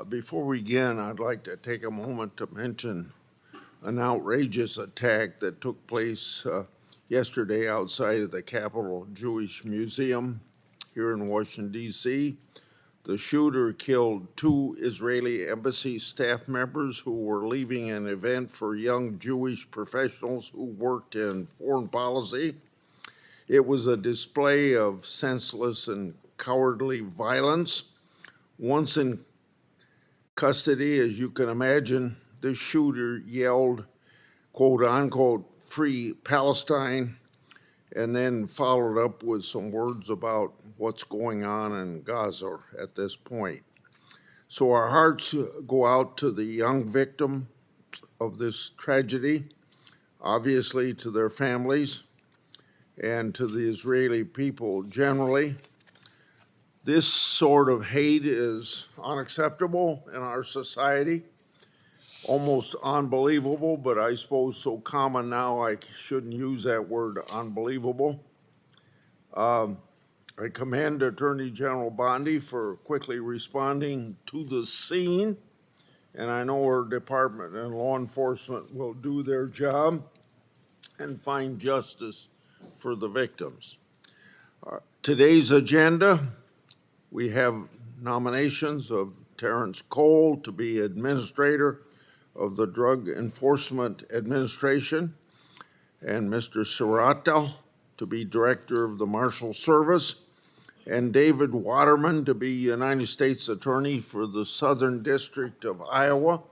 Before we begin, I'd like to take a moment to mention an outrageous attack that took place yesterday outside of the Capitol Jewish Museum here in Washington, D.C. The shooter killed 2 Israeli embassy staff members who were leaving an event for young Jewish professionals who worked in foreign policy. It was a display of senseless and cowardly violence. Once in custody, as you can imagine, the shooter yelled, quote unquote, "Free Palestine," and then followed up with some words about what's going on in Gaza at this point. So our hearts go out to the young victim of this tragedy, obviously to their families, and to the Israeli people generally. This sort of hate is unacceptable in our society, almost unbelievable, but I suppose so common now I shouldn't use that word unbelievable. I commend Attorney General Bondi for quickly responding to the scene, and I know her department and law enforcement will do their job and find justice for the victims. Today's agenda, we have nominations of Terrence Cole to be Administrator of the Drug Enforcement Administration and Mr. Serrato to be Director of the Marshal Service, and David Waterman to be United States Attorney for the Southern District of Iowa.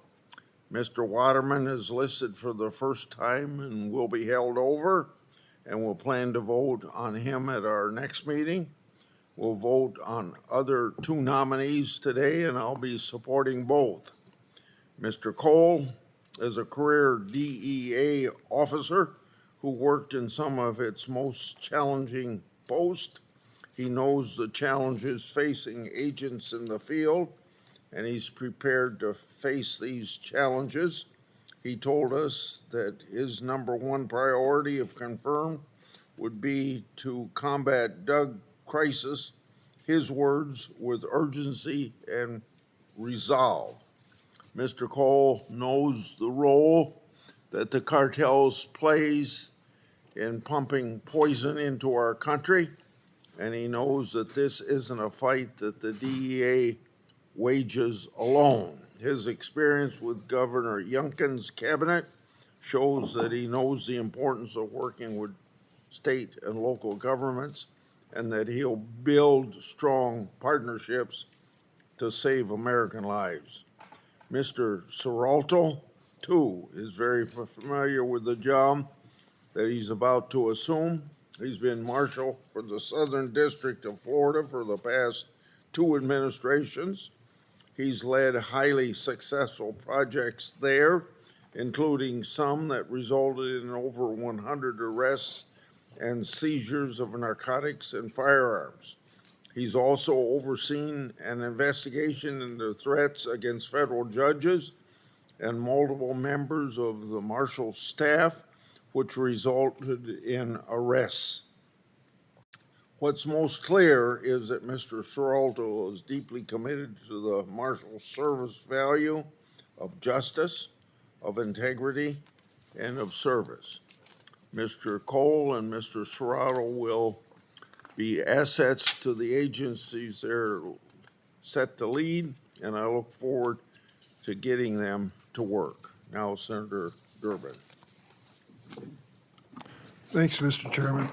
Mr. Waterman is listed for the first time and will be held over, and we'll plan to vote on him at our next meeting. We'll vote on other 2 nominees today, and I'll be supporting both. Mr. Cole is a career DEA officer who worked in some of its most challenging posts. He knows the challenges facing agents in the field, and he's prepared to face these challenges. He told us that his #1 priority, if confirmed, would be to combat drug crisis, his words, with urgency and resolve. Mr. Cole knows the role that the cartels plays in pumping poison into our country, and he knows that this isn't a fight that the DEA wages alone. His experience with Governor Youngkin's cabinet shows that he knows the importance of working with state and local governments, and that he'll build strong partnerships to save American lives. Mr. Serrato, too, is very familiar with the job that he's about to assume. He's been Marshal for the Southern District of Florida for the past 2 administrations. He's led highly successful projects there, including some that resulted in over 100 arrests and seizures of narcotics and firearms. He's also overseen an investigation into threats against federal judges and multiple members of the Marshal staff, which resulted in arrests. What's most clear is that Mr. Serrato is deeply committed to the Marshal Service value of justice, of integrity, and of service. Mr. Cole and Mr. Serrato will be assets to the agencies they're set to lead, and I look forward to getting them to work. Now, Senator Durbin. Thanks, Mr. Chairman.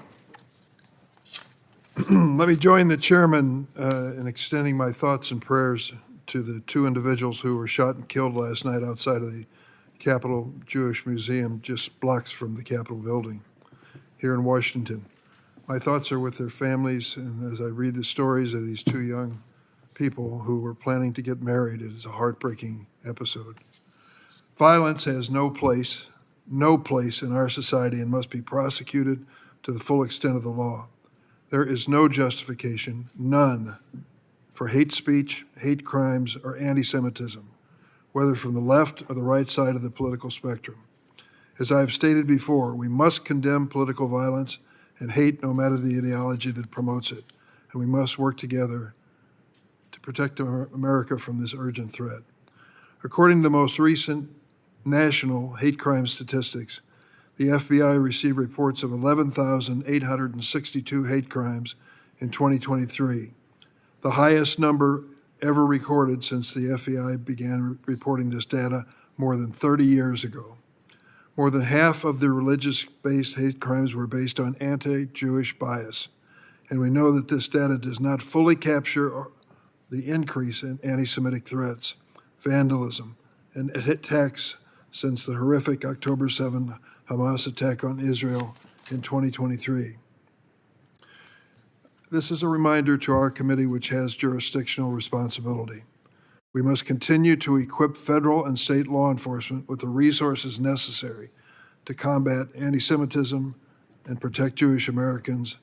Let me join the chairman in extending my thoughts and prayers to the 2 individuals who were shot and killed last night outside of the Capitol Jewish Museum, just blocks from the Capitol building here in Washington. My thoughts are with their families, and as I read the stories of these 2 young people who were planning to get married, it is a heartbreaking episode. Violence has no place in our society and must be prosecuted to the full extent of the law. There is no justification, none, for hate speech, hate crimes, or anti-Semitism, whether from the left or the right side of the political spectrum. As I have stated before, we must condemn political violence and hate no matter the ideology that promotes it, and we must work together to protect America from this urgent threat. According to the most recent national hate crime statistics, the FBI received reports of 11,862 hate crimes in 2023, the highest number ever recorded since the FBI began reporting this data more than 30 years ago. More than half of the religious-based hate crimes were based on anti-Jewish bias, and we know that this data does not fully capture the increase in anti-Semitic threats, vandalism, and attacks since the horrific October 7 Hamas attack on Israel in 2023. This is a reminder to our committee, which has jurisdictional responsibility. We must continue to equip federal and state law enforcement with the resources necessary to combat anti-Semitism and protect Jewish Americans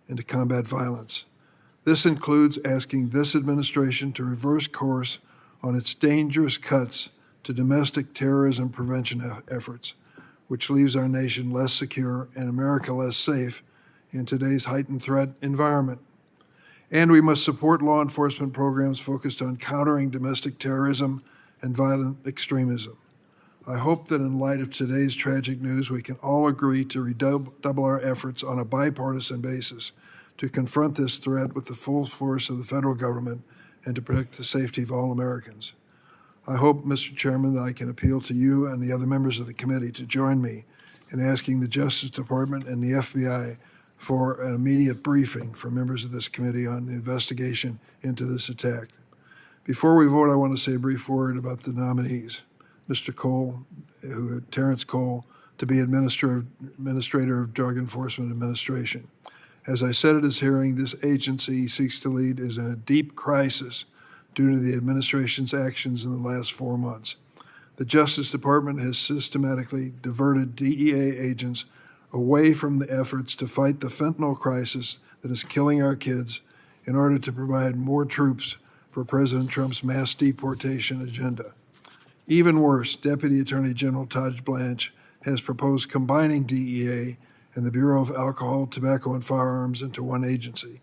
and to combat violence. This includes asking this administration to reverse course on its dangerous cuts to domestic terrorism prevention efforts, which leaves our nation less secure and America less safe in today's heightened threat environment. And we must support law enforcement programs focused on countering domestic terrorism and violent extremism. I hope that in light of today's tragic news, we can all agree to redouble our efforts on a bipartisan basis to confront this threat with the full force of the federal government and to protect the safety of all Americans. I hope, Mr. Chairman, that I can appeal to you and the other members of the committee to join me in asking the Justice Department and the FBI for an immediate briefing for members of this committee on the investigation into this attack. Before we vote, I want to say a brief word about the nominees. Mr. Cole, Terrence Cole, to be Administrator of Drug Enforcement Administration. As I said at his hearing, this agency he seeks to lead is in a deep crisis due to the administration's actions in the last 4 months. The Justice Department has systematically diverted DEA agents away from the efforts to fight the fentanyl crisis that is killing our kids in order to provide more troops for President Trump's mass deportation agenda. Even worse, Deputy Attorney General Todd Blanche has proposed combining DEA and the Bureau of Alcohol, Tobacco, and Firearms into one agency.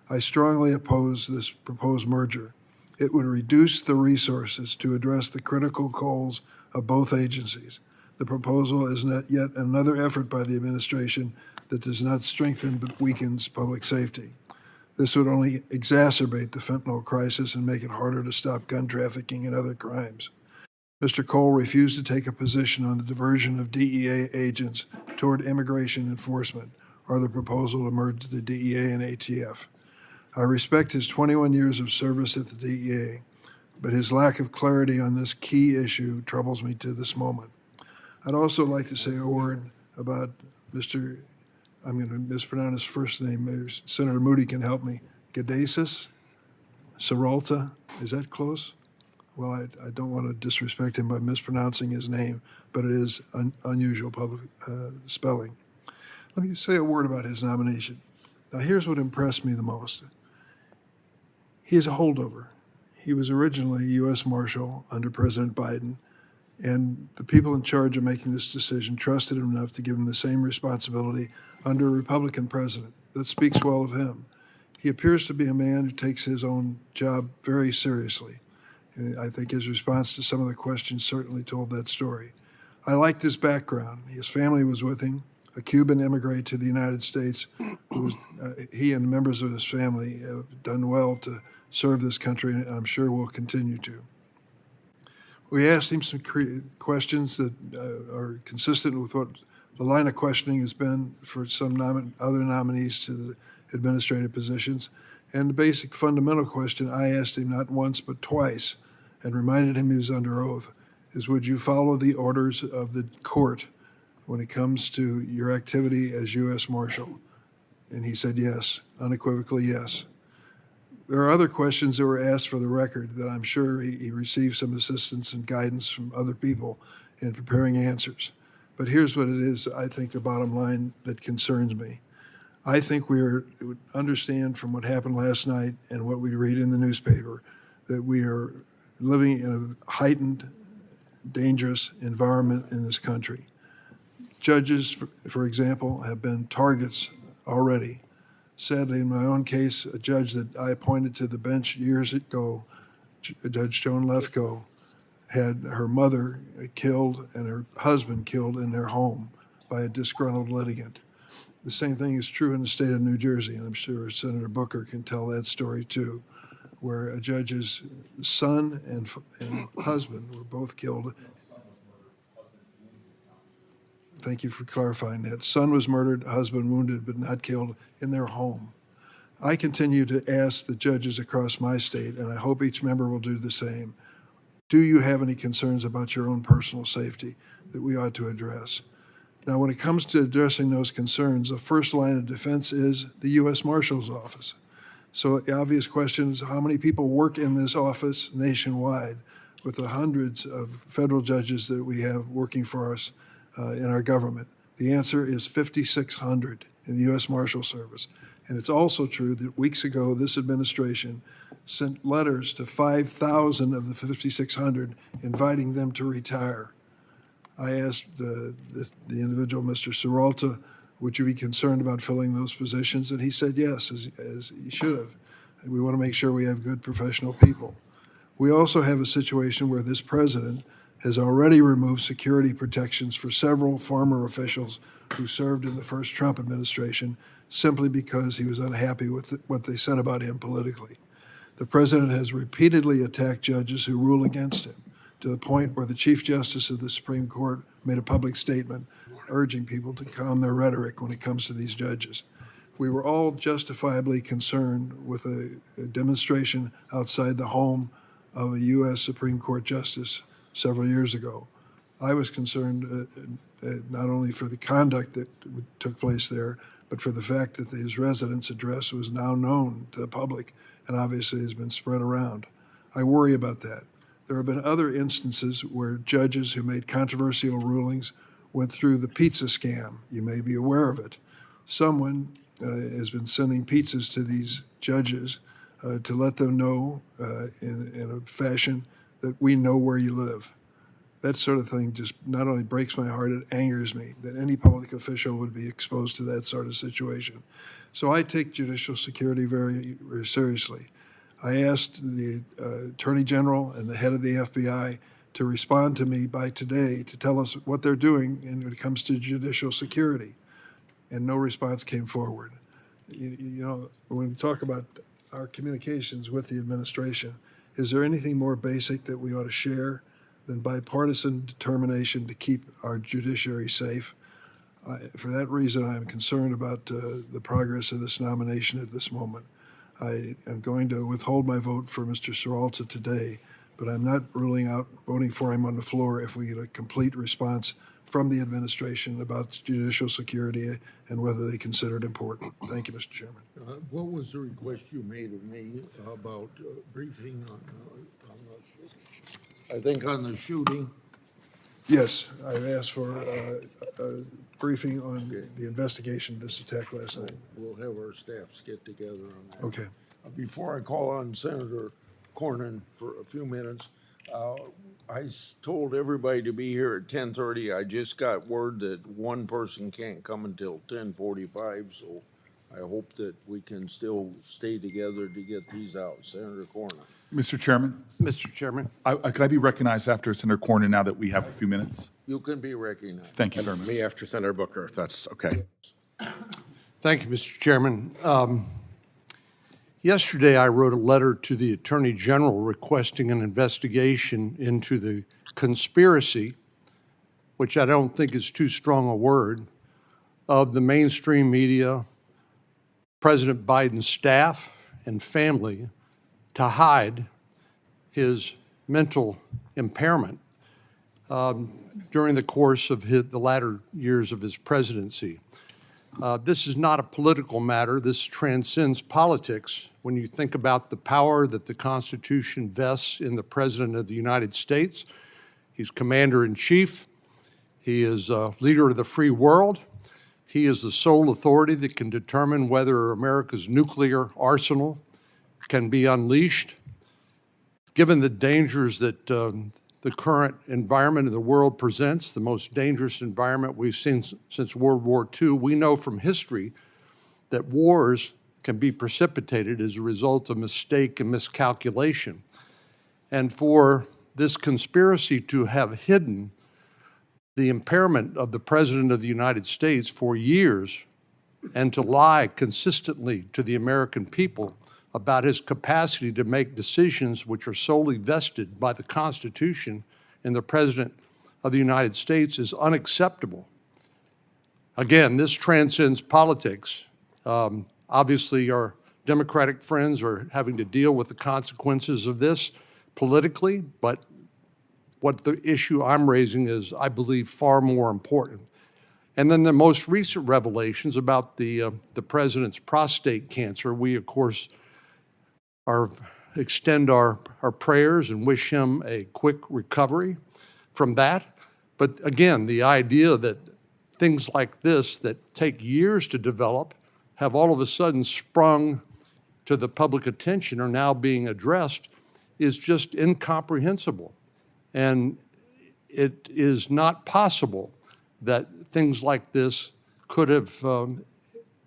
I strongly oppose this proposed merger. It would reduce the resources to address the critical goals of both agencies. The proposal is not yet another effort by the administration that does not strengthen but weakens public safety. This would only exacerbate the fentanyl crisis and make it harder to stop gun trafficking and other crimes. Mr. Cole refused to take a position on the diversion of DEA agents toward immigration enforcement or the proposal to merge the DEA and ATF. I respect his 21 years of service at the DEA, but his lack of clarity on this key issue troubles me to this moment. I'd also like to say a word about Mr. I'm going to mispronounce his first name. Maybe Senator Moody can help me. Gedasis? Saralta? Is that close? Well, I don't want to disrespect him by mispronouncing his name, but it is unusual public spelling. Let me say a word about his nomination. Now, here's what impressed me the most. He is a holdover. He was originally U.S. Marshal under President Biden, and the people in charge of making this decision trusted him enough to give him the same responsibility under a Republican president. That speaks well of him. He appears to be a man who takes his own job very seriously. And I think his response to some of the questions certainly told that story. I liked his background. His family was with him, a Cuban immigrant to the United States. He and members of his family have done well to serve this country, and I'm sure will continue to. We asked him some questions that are consistent with what the line of questioning has been for some other nominees to the administrative positions. And the basic fundamental question I asked him not once but twice and reminded him he was under oath is, would you follow the orders of the court when it comes to your activity as U.S. Marshal? And he said yes, unequivocally yes. There are other questions that were asked for the record that I'm sure he received some assistance and guidance from other people in preparing answers. But here's what it is, I think, the bottom line that concerns me. I think we understand from what happened last night and what we read in the newspaper that we are living in a heightened, dangerous environment in this country. Judges, for example, have been targets already Sadly, in my own case, a judge that I appointed to the bench years ago, Judge Joan Lefkoe, had her mother killed and her husband killed in their home by a disgruntled litigant. The same thing is true in the state of New Jersey, and I'm sure Senator Booker can tell that story too, where a judge's son and husband were both killed. Thank you for clarifying that. Son was murdered, husband wounded, but not killed in their home. I continue to ask the judges across my state, and I hope each member will do the same. Do you have any concerns about your own personal safety that we ought to address? Now, when it comes to addressing those concerns, the first line of defense is the U.S. Marshal's Office. So the obvious question is, how many people work in this office nationwide with the hundreds of federal judges that we have working for us in our government? The answer is 5,600 in the U.S. Marshal Service. And it's also true that weeks ago, this administration sent letters to 5,000 of the 5,600 inviting them to retire. I asked the individual, Mr. Seralta, would you be concerned about filling those positions? And he said yes, as he should have. We want to make sure we have good professional people. We also have a situation where this president has already removed security protections for several former officials who served in the first Trump administration simply because he was unhappy with what they said about him politically. The president has repeatedly attacked judges who rule against him, to the point where the Chief Justice of the Supreme Court made a public statement urging people to calm their rhetoric when it comes to these judges. We were all justifiably concerned with a demonstration outside the home of a U.S. Supreme Court justice several years ago. I was concerned not only for the conduct that took place there, but for the fact that his residence address was now known to the public and obviously has been spread around. I worry about that. There have been other instances where judges who made controversial rulings went through the pizza scam. You may be aware of it. Someone has been sending pizzas to these judges to let them know in a fashion that we know where you live. That sort of thing just not only breaks my heart, it angers me that any public official would be exposed to that sort of situation. So I take judicial security very, very seriously. I asked the Attorney General and the head of the FBI to respond to me by today to tell us what they're doing when it comes to judicial security, and no response came forward. You know, when we talk about our communications with the administration, is there anything more basic that we ought to share than bipartisan determination to keep our judiciary safe? For that reason, I am concerned about the progress of this nomination at this moment. I am going to withhold my vote for Mr. Seralta today, but I'm not ruling out voting for him on the floor if we get a complete response from the administration about judicial security and whether they consider it important. Thank you, Mr. Chairman. What was the request you made of me about briefing on I think on the shooting? Yes, I've asked for a briefing on the investigation of this attack last night. We'll have our staffs get together on that. Okay. Before I call on Senator Cornyn for a few minutes, I told everybody to be here at 10:30. I just got word that one person can't come until 10:45, so I hope that we can still stay together to get these out. Senator Cornyn. Mr. Chairman, Mr. Chairman. could I be recognized after Senator Cornyn now that we have a few minutes? You can be recognized. Thank you very much. Me after Senator Booker, if that's okay. Thank you, Mr. Chairman. Yesterday, I wrote a letter to the Attorney General requesting an investigation into the conspiracy, which I don't think is too strong a word, of the mainstream media, President Biden's staff and family to hide his mental impairment during the course of the latter years of his presidency. This is not a political matter. This transcends politics. When you think about the power that the Constitution vests in the President of the United States, he's Commander-in-Chief. He is a leader of the free world. He is the sole authority that can determine whether America's nuclear arsenal can be unleashed. Given the dangers that the current environment of the world presents, the most dangerous environment we've seen since World War II, we know from history that wars can be precipitated as a result of mistake and miscalculation. And for this conspiracy to have hidden the impairment of the President of the United States for years and to lie consistently to the American people about his capacity to make decisions which are solely vested by the Constitution in the President of the United States is unacceptable. Again, this transcends politics. Obviously, our Democratic friends are having to deal with the consequences of this politically, but what the issue I'm raising is, I believe, far more important. And then the most recent revelations about the president's prostate cancer, we, of course, extend our prayers and wish him a quick recovery from that. But again, the idea that things like this that take years to develop have all of a sudden sprung to the public attention are now being addressed is just incomprehensible. And it is not possible that things like this could have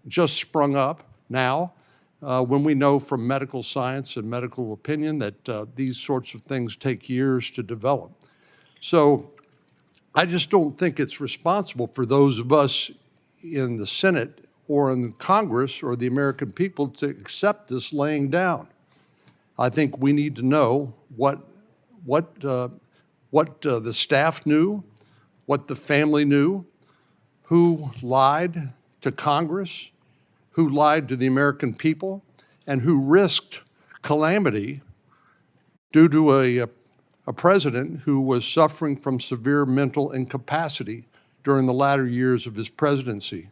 just sprung up now when we know from medical science and medical opinion that these sorts of things take years to develop. So I just don't think it's responsible for those of us in the Senate or in the Congress or the American people to accept this laying down. I think we need to know what the staff knew, what the family knew, who lied to Congress, who lied to the American people, and who risked calamity due to a president who was suffering from severe mental incapacity during the latter years of his presidency.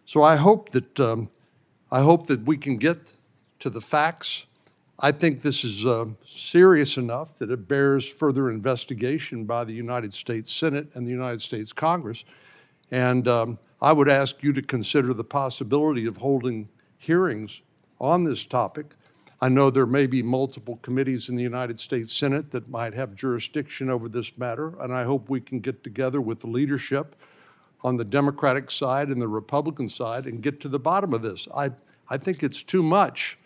So I hope that we can get to the facts. I think this is serious enough that it bears further investigation by the United States Senate and the United States Congress. And I would ask you to consider the possibility of holding hearings on this topic. I know there may be multiple committees in the United States Senate that might have jurisdiction over this matter, and I hope we can get together with the leadership on the Democratic side and the Republican side and get to the bottom of this. I think it's too much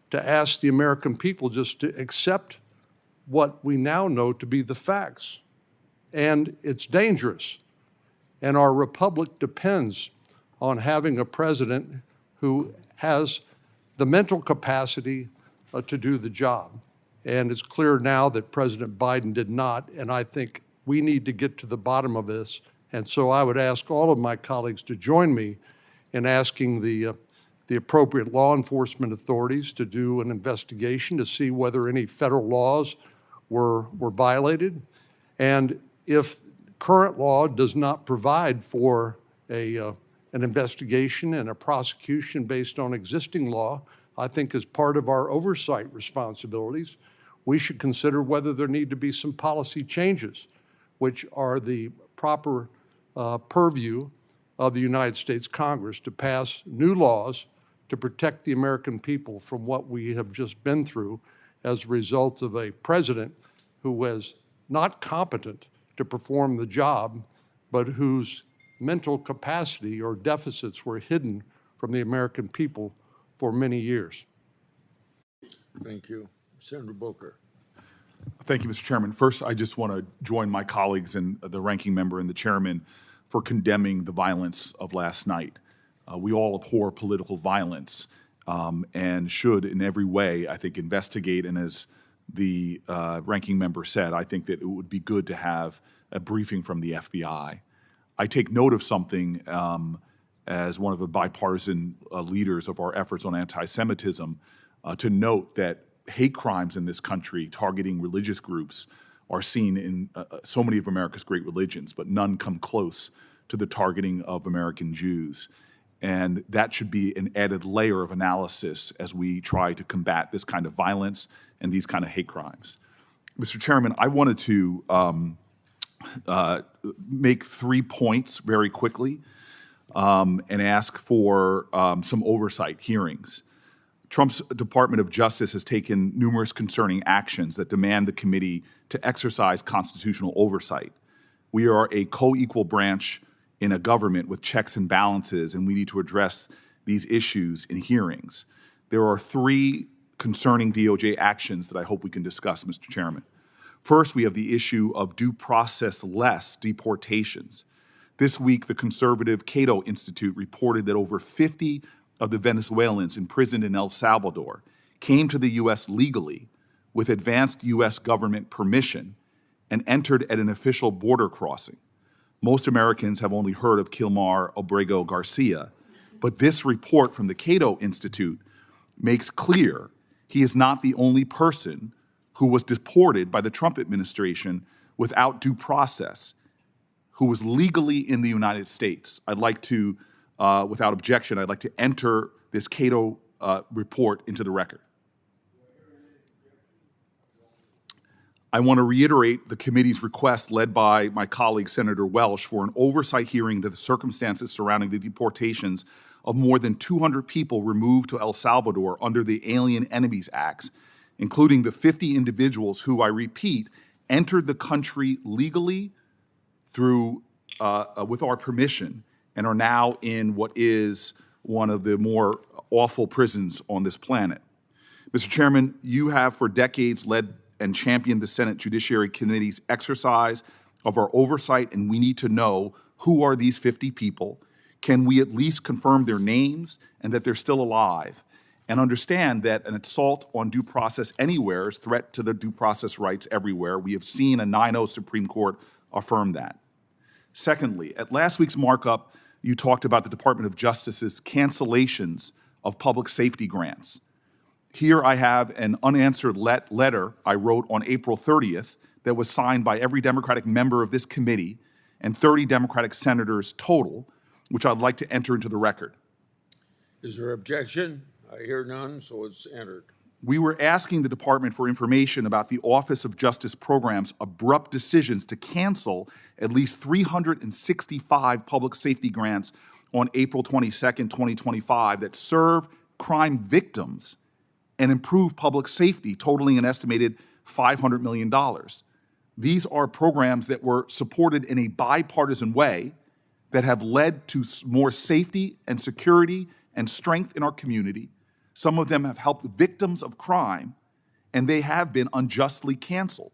to ask the American people just to accept what we now know to be the facts. And it's dangerous. And our republic depends on having a president who has the mental capacity to do the job. And it's clear now that President Biden did not, and I think we need to get to the bottom of this. And so I would ask all of my colleagues to join me in asking the appropriate law enforcement authorities to do an investigation to see whether any federal laws were violated. And if current law does not provide for an investigation and a prosecution based on existing law, I think as part of our oversight responsibilities, we should consider whether there need to be some policy changes, which are the proper purview of the United States Congress to pass new laws to protect the American people from what we have just been through as a result of a president who was not competent to perform the job, but whose mental capacity or deficits were hidden from the American people for many years. Thank you. Senator Booker. Thank you, Mr. Chairman. First, I just want to join my colleagues and the ranking member and the chairman for condemning the violence of last night. We all abhor political violence and should in every way, I think, investigate. And as the ranking member said, I think that it would be good to have a briefing from the FBI. I take note of something as one of the bipartisan leaders of our efforts on anti-Semitism to note that hate crimes in this country targeting religious groups are seen in so many of America's great religions, but none come close to the targeting of American Jews. And that should be an added layer of analysis as we try to combat this kind of violence and these kind of hate crimes. Mr. Chairman, I wanted to make 3 points very quickly and ask for some oversight hearings. Trump's Department of Justice has taken numerous concerning actions that demand the committee to exercise constitutional oversight. We are a co-equal branch in a government with checks and balances, and we need to address these issues in hearings. there are three concerning DOJ actions that I hope we can discuss, Mr. Chairman. First, we have the issue of due process-less deportations. This week, the conservative Cato Institute reported that over 50 of the Venezuelans imprisoned in El Salvador came to the U.S. legally with advanced U.S. government permission and entered at an official border crossing. Most Americans have only heard of Kilmar Obrego Garcia, but this report from the Cato Institute makes clear he is not the only person who was deported by the Trump administration without due process, who was legally in the United States. I'd like to, without objection, I'd like to enter this Cato report into the record. I want to reiterate the committee's request led by my colleague, Senator Welch, for an oversight hearing into the circumstances surrounding the deportations of more than 200 people removed to El Salvador under the Alien Enemies Acts, including the 50 individuals who, I repeat, entered the country legally through, with our permission and are now in what is one of the more awful prisons on this planet. Mr. Chairman, you have for decades led and championed the Senate Judiciary Committee's exercise of our oversight, and we need to know who are these 50 people. Can we at least confirm their names and that they're still alive? And understand that an assault on due process anywhere is a threat to the due process rights everywhere. We have seen a 9-0 Supreme Court affirm that. Secondly, at last week's markup, you talked about the Department of Justice's cancellations of public safety grants. Here I have an unanswered letter I wrote on April 30th that was signed by every Democratic member of this committee and 30 Democratic senators total, which I'd like to enter into the record. Is there objection? I hear none, so it's entered. We were asking the department for information about the Office of Justice Program's abrupt decisions to cancel at least 365 public safety grants on April 22nd, 2025 that serve crime victims and improve public safety, totaling an estimated $500 million. These are programs that were supported in a bipartisan way that have led to more safety and security and strength in our community. Some of them have helped victims of crime, and they have been unjustly canceled.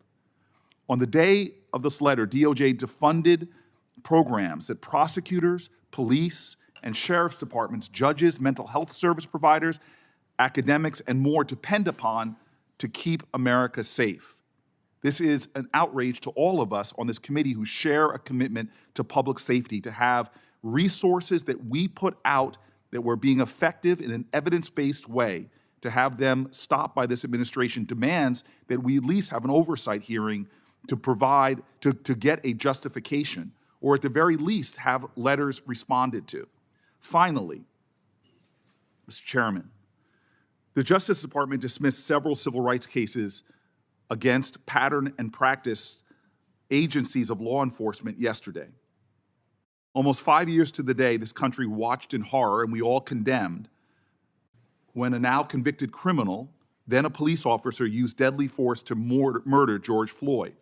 On the day of this letter, DOJ defunded programs that prosecutors, police, and sheriff's departments, judges, mental health service providers, academics, and more depend upon to keep America safe. This is an outrage to all of us on this committee who share a commitment to public safety, to have resources that we put out that we're being effective in an evidence-based way, to have them stopped by this administration demands that we at least have an oversight hearing to provide, to get a justification, or at the very least have letters responded to. Finally, Mr. Chairman, the Justice Department dismissed several civil rights cases against pattern and practice agencies of law enforcement yesterday. Almost 5 years to the day, this country watched in horror, and we all condemned, when a now convicted criminal, then a police officer, used deadly force to murder George Floyd.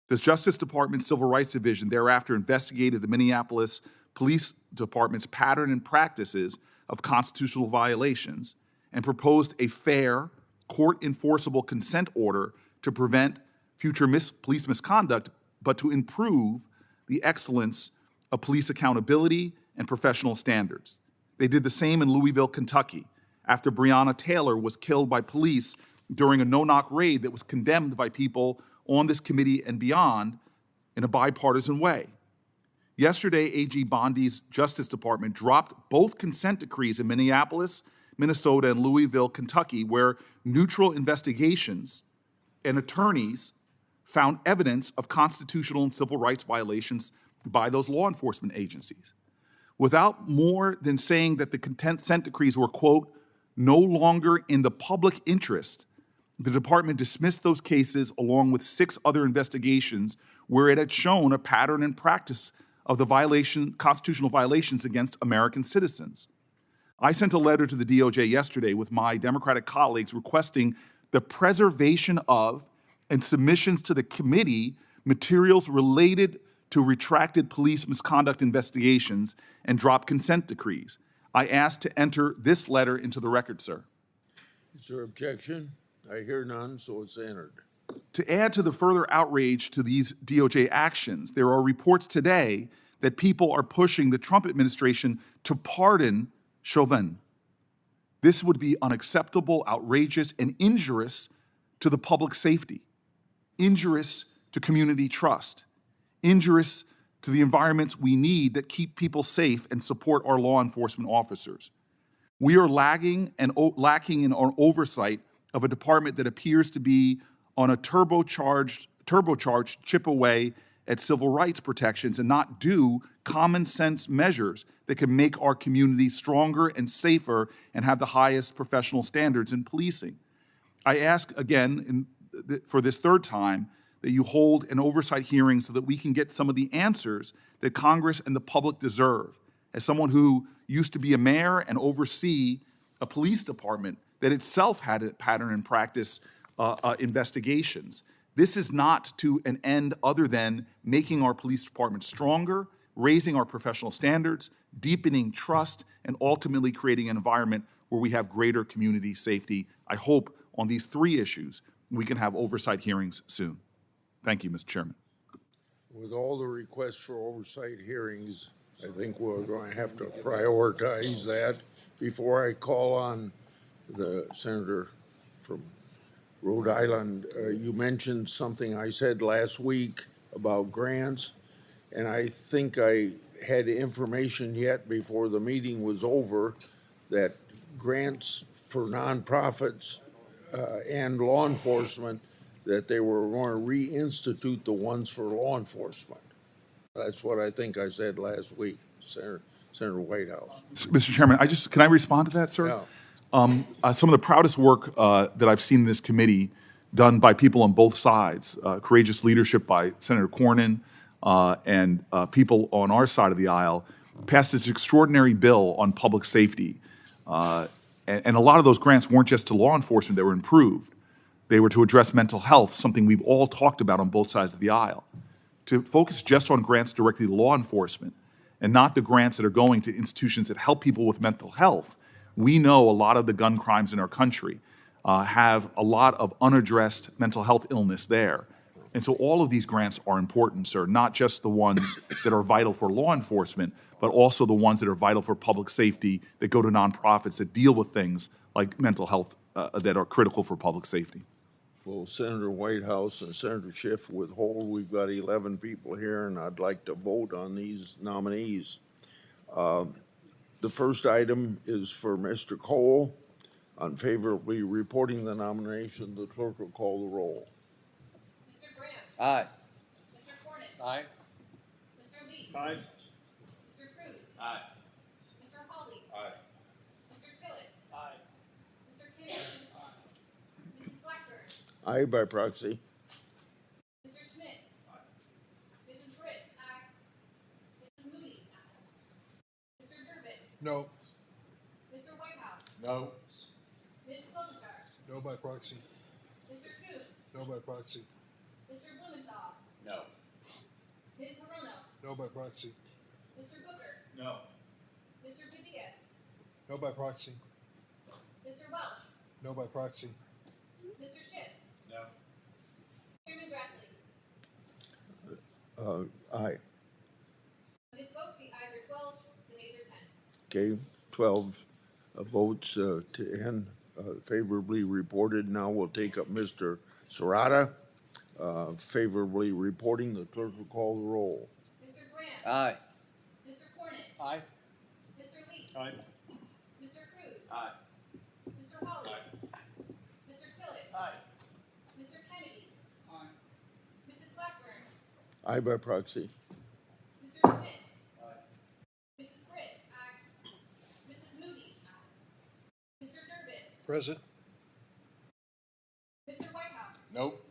The Justice Department Civil Rights Division thereafter investigated the Minneapolis Police Department's pattern and practices of constitutional violations and proposed a fair, court-enforceable consent order to prevent future police misconduct, but to improve the excellence of police accountability and professional standards. They did the same in Louisville, Kentucky, after Breonna Taylor was killed by police during a no-knock raid that was condemned by people on this committee and beyond in a bipartisan way. Yesterday, AG Bondi's Justice Department dropped both consent decrees in Minneapolis, Minnesota, and Louisville, Kentucky, where neutral investigations and attorneys found evidence of constitutional and civil rights violations by those law enforcement agencies. Without more than saying that the consent decrees were, quote, no longer in the public interest, the department dismissed those cases along with 6 other investigations where it had shown a pattern and practice of the constitutional violations against American citizens. I sent a letter to the DOJ yesterday with my Democratic colleagues requesting the preservation of and submissions to the committee materials related to retracted police misconduct investigations and drop consent decrees. I asked to enter this letter into the record, sir. Is there objection? I hear none, so it's entered. To add to the further outrage to these DOJ actions, there are reports today that people are pushing the Trump administration to pardon Chauvin. This would be unacceptable, outrageous, and injurious to the public safety, injurious to community trust, injurious to the environments we need that keep people safe and support our law enforcement officers. We are lacking in our oversight of a department that appears to be on a turbocharged chip away at civil rights protections and not do common sense measures that can make our communities stronger and safer and have the highest professional standards in policing. I ask again for this third time that you hold an oversight hearing so that we can get some of the answers that Congress and the public deserve. As someone who used to be a mayor and oversee a police department that itself had a pattern and practice investigations, this is not to an end other than making our police department stronger, raising our professional standards, deepening trust, and ultimately creating an environment where we have greater community safety. I hope on these three issues we can have oversight hearings soon. Thank you, Mr. Chairman. With all the requests for oversight hearings, I think we're going to have to prioritize that. Before I call on the senator from Rhode Island, you mentioned something I said last week about grants, and I think I had information yet before the meeting was over that grants for nonprofits and law enforcement, that they were going to reinstitute the ones for law enforcement. That's what I think I said last week, Senator Whitehouse. Mr. Chairman, can I respond to that, sir? Yeah. Some of the proudest work that I've seen in this committee done by people on both sides, courageous leadership by Senator Cornyn and people on our side of the aisle, passed this extraordinary bill on public safety. And a lot of those grants weren't just to law enforcement that were improved. They were to address mental health, something we've all talked about on both sides of the aisle. To focus just on grants directly to law enforcement and not the grants that are going to institutions that help people with mental health. We know a lot of the gun crimes in our country have a lot of unaddressed mental health illness there. And so all of these grants are important, sir, not just the ones that are vital for law enforcement, but also the ones that are vital for public safety that go to nonprofits that deal with things like mental health that are critical for public safety. Well, Senator Whitehouse and Senator Schiff withhold. We've got 11 people here, and I'd like to vote on these nominees. The first item is for Mr. Cole. Unfavorably reporting the nomination, the clerk will call the roll. Mr. Graham. Aye. Mr. Cornyn. Aye. Mr. Lee. Aye. Mr. Cruz. Aye. Mr. Hawley. Aye. Mr. Tillis. Aye. Mr. Kennedy. Mrs. Blackburn. Aye by proxy. Mr. Schmidt. Mrs. Britt. Mrs. Moody. Mr. Durbin. No. Mr. Whitehouse. No. Ms. Klobuchar. No by proxy. Mr. Coons. No by proxy. Mr. Blumenthal. No. Ms. Hirono. No by proxy. Mr. Booker. No. Mr. Padilla. No by proxy. Mr. Welch. No by proxy. Mr. Schiff. No. Chairman Grassley. Aye. On this vote, the ayes are 12, the nays are 10. Okay, 12 votes to end favorably reported. Now we'll take up Mr. Serrata. Favorably reporting, the clerk will call the roll. Mr. Graham. Aye. Mr. Cornyn. Aye. Mr. Lee. Aye. Mr. Cruz. Aye. Mr. Hawley. Mr. Tillis. Aye. Mr. Kennedy. Aye. Mrs. Blackburn. Aye by proxy. Mr. Schmidt. Mrs. Britt. Mrs. Moody. Mr. Durbin. Present. Mr. Whitehouse. Nope.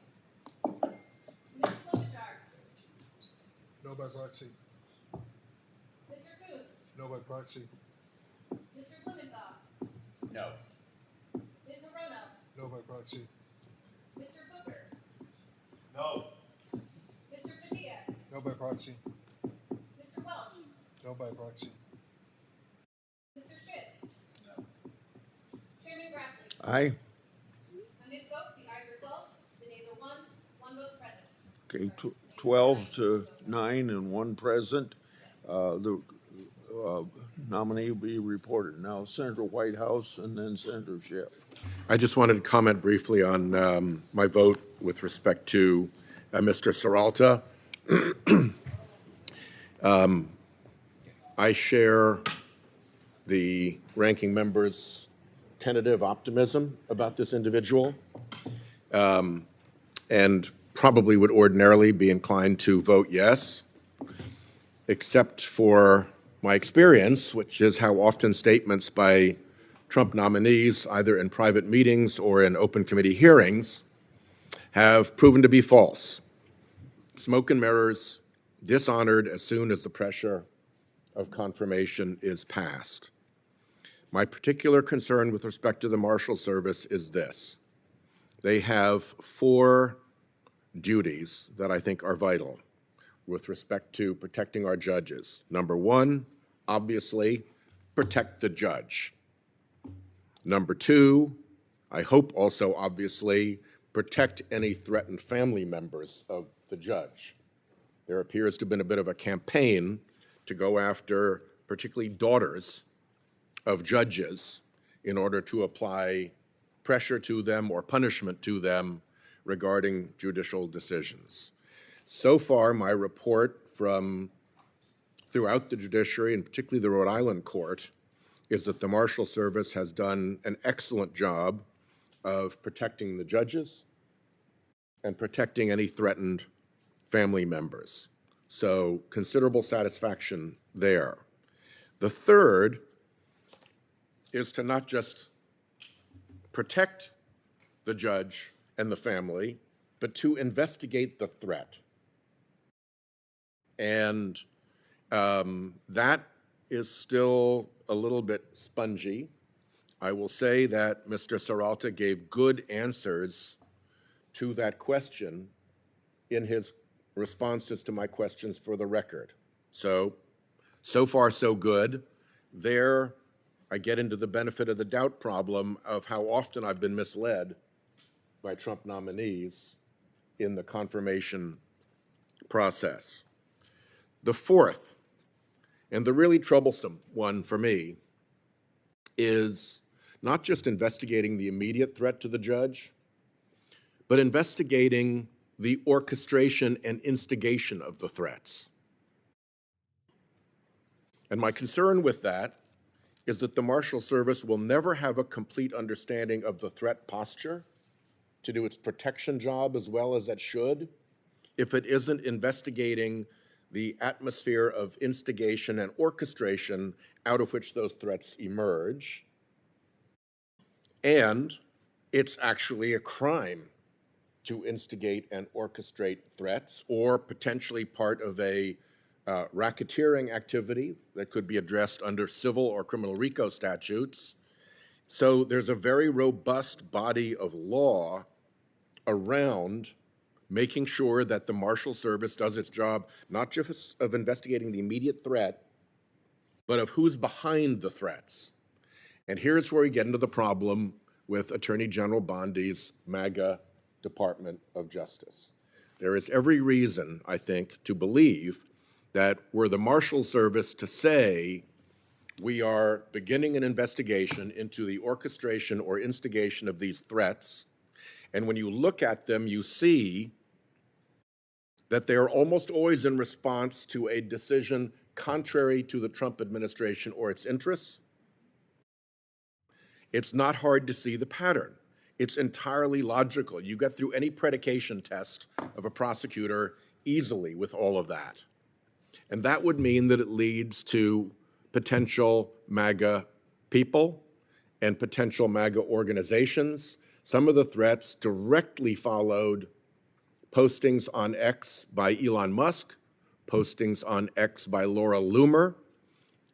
Ms. Klobuchar. No by proxy. Mr. Coons. No by proxy. Mr. Blumenthal. No. Ms. Hirono. No by proxy. Mr. Booker. No. Mr. Padilla. No by proxy. Mr. Welch. No by proxy. Mr. Schiff. No. Chairman Grassley. Aye. Okay, 12 to 9 and one present. The nominee will be reported. Now Senator Whitehouse and then Senator Schiff. I just wanted to comment briefly on my vote with respect to Mr. Seralta. I share the ranking member's tentative optimism about this individual, and probably would ordinarily be inclined to vote yes, except for my experience, which is how often statements by Trump nominees, either in private meetings or in open committee hearings, have proven to be false. Smoke and mirrors, dishonored as soon as the pressure of confirmation is passed. My particular concern with respect to the Marshal Service is this. They have 4 duties that I think are vital with respect to protecting our judges. Number 1, obviously, protect the judge. Number 2, I hope also obviously, protect any threatened family members of the judge. There appears to have been a bit of a campaign to go after particularly daughters of judges in order to apply pressure to them or punishment to them regarding judicial decisions. So far, my report from throughout the judiciary, and particularly the Rhode Island court, is that the Marshal Service has done an excellent job of protecting the judges and protecting any threatened family members. So considerable satisfaction there. The third is to not just protect the judge and the family, but to investigate the threat. And that is still a little bit spongy. I will say that Mr. Seralta gave good answers to that question in his responses to my questions for the record. So far so good. There, I get into the benefit of the doubt problem of how often I've been misled by Trump nominees in the confirmation process. The fourth, and the really troublesome one for me, is not just investigating the immediate threat to the judge, but investigating the orchestration and instigation of the threats. And my concern with that is that the Marshal Service will never have a complete understanding of the threat posture to do its protection job as well as it should if it isn't investigating the atmosphere of instigation and orchestration out of which those threats emerge. And it's actually a crime to instigate and orchestrate threats, or potentially part of a racketeering activity that could be addressed under civil or criminal RICO statutes. So there's a very robust body of law around making sure that the Marshal Service does its job, not just of investigating the immediate threat, but of who's behind the threats. And here's where we get into the problem with Attorney General Bondi's MAGA Department of Justice. There is every reason, I think, to believe that were the Marshal Service to say, we are beginning an investigation into the orchestration or instigation of these threats, and when you look at them, you see that they are almost always in response to a decision contrary to the Trump administration or its interests. It's not hard to see the pattern. It's entirely logical. You get through any predication test of a prosecutor easily with all of that. And that would mean that it leads to potential MAGA people and potential MAGA organizations. Some of the threats directly followed postings on X by Elon Musk, postings on X by Laura Loomer,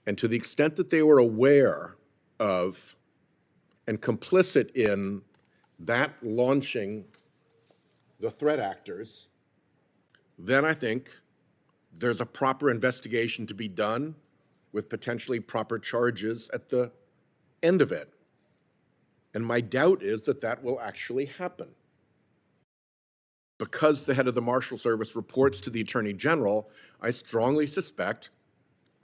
and to the extent that they were aware of and complicit in that launching the threat actors, then I think there's a proper investigation to be done with potentially proper charges at the end of it. And my doubt is that that will actually happen. because the head of the Marshal Service reports to the Attorney General, I strongly suspect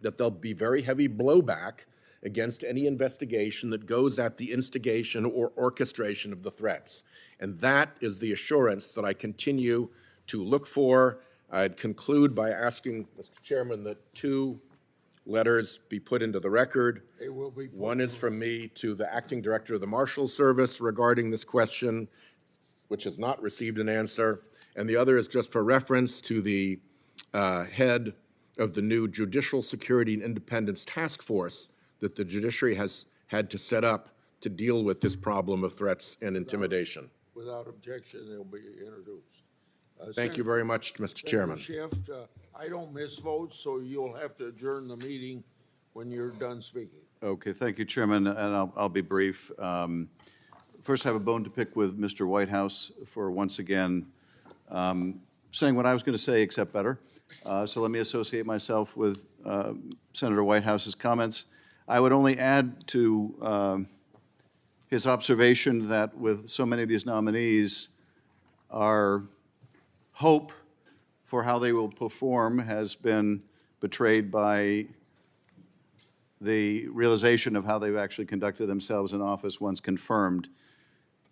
that there'll be very heavy blowback against any investigation that goes at the instigation or orchestration of the threats. And that is the assurance that I continue to look for. I'd conclude by asking, Mr. Chairman, that 2 letters be put into the record. They will be put One is from me to the Acting Director of the Marshal Service regarding this question, which has not received an answer, and the other is just for reference to the head of the new Judicial Security and Independence Task Force that the judiciary has had to set up to deal with this problem of threats and intimidation. Without objection, they'll be introduced. Thank you very much, Mr. Chairman. Senator Schiff, I don't miss votes, so you'll have to adjourn the meeting when you're done speaking. Okay, thank you, Chairman, and I'll be brief. First, I have a bone to pick with Mr. Whitehouse for once again saying what I was going to say, except better. So let me associate myself with Senator Whitehouse's comments. I would only add to his observation that with so many of these nominees, our hope for how they will perform has been betrayed by the realization of how they've actually conducted themselves in office once confirmed.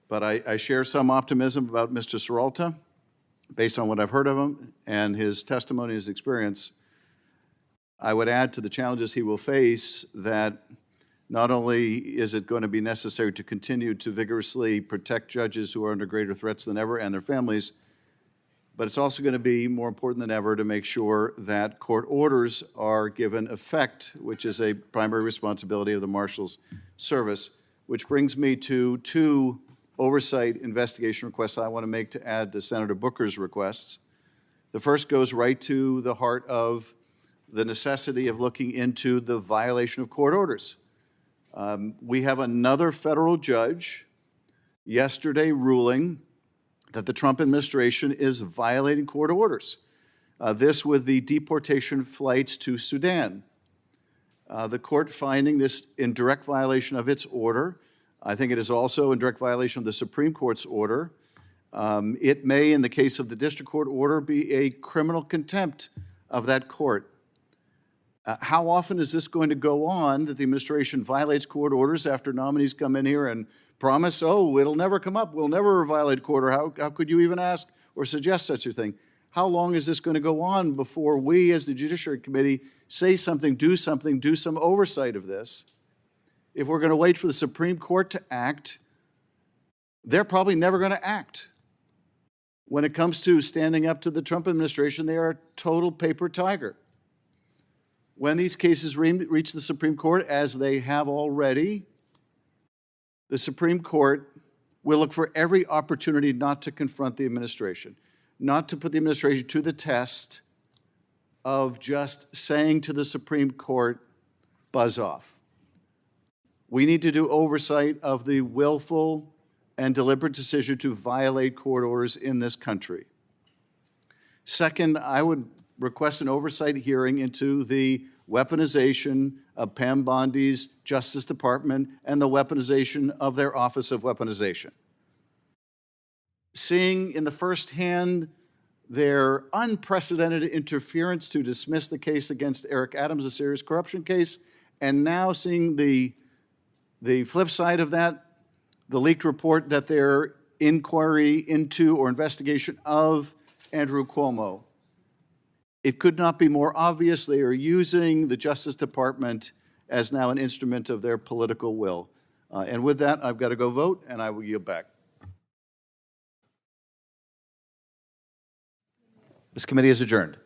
But I share some optimism about Mr. Seralta, based on what I've heard of him and his testimony, his experience. I would add to the challenges he will face that not only is it going to be necessary to continue to vigorously protect judges who are under greater threats than ever and their families, but it's also going to be more important than ever to make sure that court orders are given effect, which is a primary responsibility of the Marshal's Service, which brings me to 2 oversight investigation requests I want to make to add to Senator Booker's requests. The first goes right to the heart of the necessity of looking into the violation of court orders. We have another federal judge yesterday ruling that the Trump administration is violating court orders. This with the deportation flights to Sudan. The court finding this in direct violation of its order. I think it is also in direct violation of the Supreme Court's order. It may, in the case of the district court order, be a criminal contempt of that court. How often is this going to go on that the administration violates court orders after nominees come in here and promise, oh, it'll never come up, we'll never violate court order? How could you even ask or suggest such a thing? How long is this going to go on before we as the Judiciary Committee say something, do some oversight of this? If we're going to wait for the Supreme Court to act, they're probably never going to act. When it comes to standing up to the Trump administration, they are a total paper tiger. When these cases reach the Supreme Court, as they have already, the Supreme Court will look for every opportunity not to confront the administration, not to put the administration to the test of just saying to the Supreme Court, buzz off. We need to do oversight of the willful and deliberate decision to violate court orders in this country. Second, I would request an oversight hearing into the weaponization of Pam Bondi's Justice Department and the weaponization of their Office of Weaponization. Seeing in the first hand their unprecedented interference to dismiss the case against Eric Adams, a serious corruption case, and now seeing the flip side of that, the leaked report that their inquiry into or investigation of Andrew Cuomo. It could not be more obvious they are using the Justice Department as now an instrument of their political will. And with that, I've got to go vote, and I will yield back. This committee is adjourned.